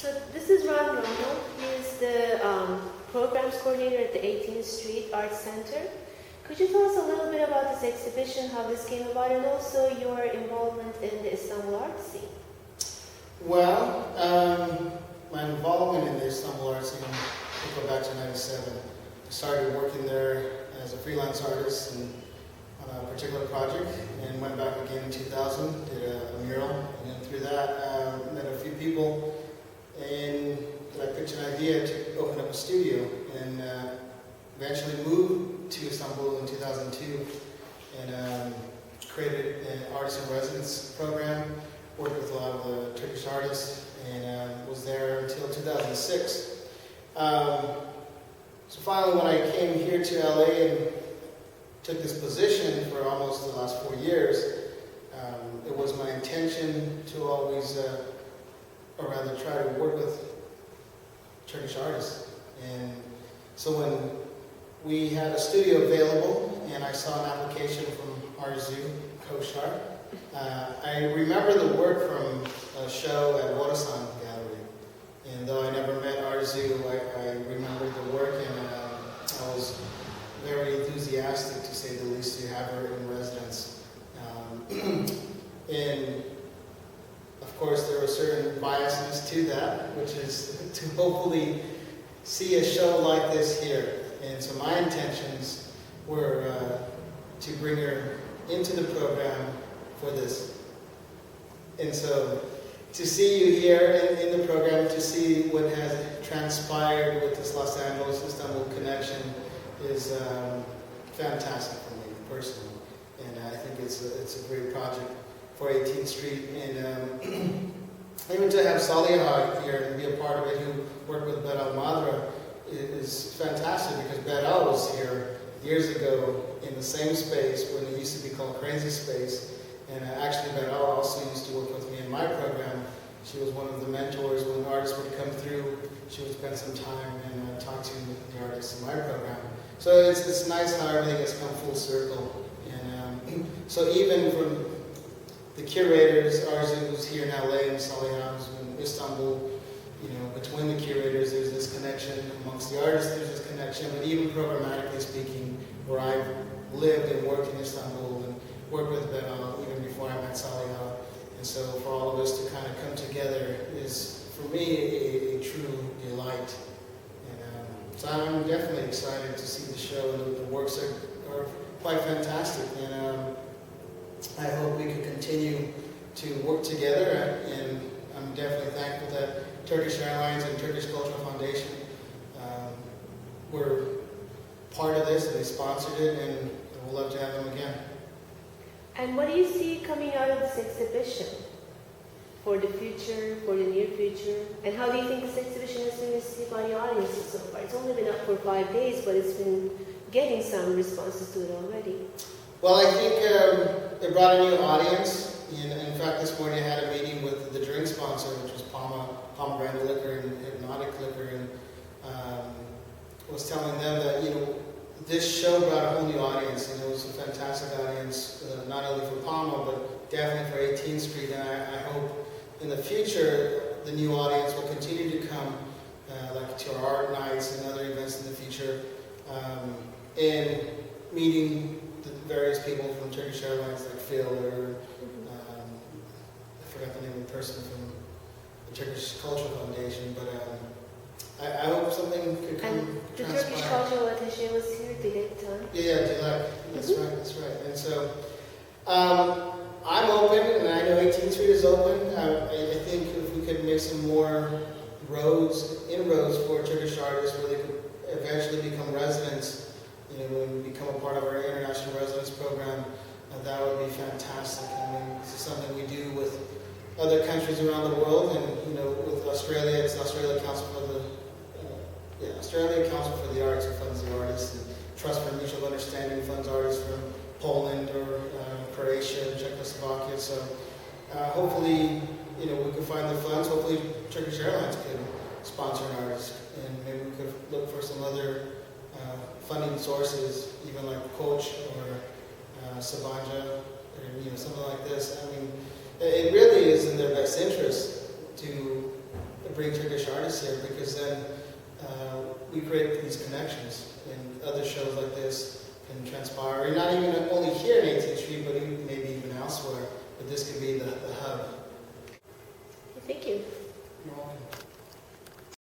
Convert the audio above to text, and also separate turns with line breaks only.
So this is Ronald. He is the programs coordinator at the 18th Street Arts Center. Could you tell us a little bit about this exhibition, how this came about, and also your involvement in the Istanbul art scene?
Well, my involvement in the Istanbul art scene, I go back to '97. I started working there as a freelance artist and on a particular project, and went back again in 2000, did a mural, and then through that met a few people, and I picked an idea to open up a studio, and eventually moved to Istanbul in 2002, and created an artist in residence program, worked with a lot of the Turkish artists, and was there until 2006. So finally, when I came here to LA and took this position for almost the last 4 years, it was my intention to always, or rather try to work with Turkish artists. And so when we had a studio available and I saw an application from Arzu, Kosar, I remember the work from a show at Ozan Gallery. And though I never met Arzu, I remembered the work, and I was very enthusiastic, to say the least, to have her in residence. And of course, there were certain biases to that, which is to hopefully see a show like this here. And so my intentions were to bring her into the program for this. And so to see you here in the program, to see what has transpired with this Los Angeles-Istanbul Connection is fantastic for me personally. And I think it's a great project for 18th Street. And even to have Saliha here and be a part of it, who worked with Blair Madra, is fantastic, because Blair was here years ago in the same space when it used to be called Crazy Space. And actually, Blair also used to work with me in my program. She was one of the mentors. When artists would come through, she would spend some time and talk to the artists in my program. So it's nice how everything has come full circle. And so even from the curators, Arzu, who's here in LA, and Saliha, who's in Istanbul, between the curators, there's this connection. Amongst the artists, there's this connection. But even programmatically speaking, where I've lived and worked in Istanbul and worked with Blair even before I met Saliha. And so for all of us to kind of come together is, for me, a true delight. And so I'm definitely excited to see the show, and the works are quite fantastic. And I hope we can continue to work together. And I'm definitely thankful that Turkish Airlines and Turkish Cultural Foundation were part of this, and they sponsored it, and we'd love to have them again.
And what do you see coming out of this exhibition for the future, for the near future? And how do you think this exhibition has been received by the audiences so far? It's only been up for 5 days, but it's been getting some responses to it already.
Well, I think it brought a new audience. In fact, this morning I had a meeting with the drink sponsor, which was Pomegranate Liquor and Hypnotic Liquor, and was telling them that, this show brought a whole new audience, and it was a fantastic audience, not only for Palma, but definitely for 18th Street. And I hope in the future the new audience will continue to come, like to our art nights and other events in the future, and meeting the various people from Turkish Airlines, like Phil, or I forgot the name of the person from the Turkish Cultural Foundation, but I hope something could come.
And the Turkish Cultural Attaché was here, Dilek time.
Yeah, Dilek. That's right. And so I'm open, and I know 18th Street is open. I think if we could make some more inroads for Turkish artists, where they could eventually become residents, and become a part of our international residence program, that would be fantastic. I mean, this is something we do with other countries around the world, and with Australia, it's the Australia Council for the Arts, who funds the artists, and Trust for Mutual Understanding funds artists from Poland or Croatia, Czechoslovakia. So hopefully, we could find the funds. Hopefully, Turkish Airlines could sponsor an artist, and maybe we could look for some other funding sources, even like Coach or Sabanja, or something like this. I mean, it really is in their best interest to bring Turkish we create these connections, and other shows like this can transpire, or not even only here in 18th Street, but even, maybe even elsewhere. But this could be the hub.
Thank you.
You're welcome.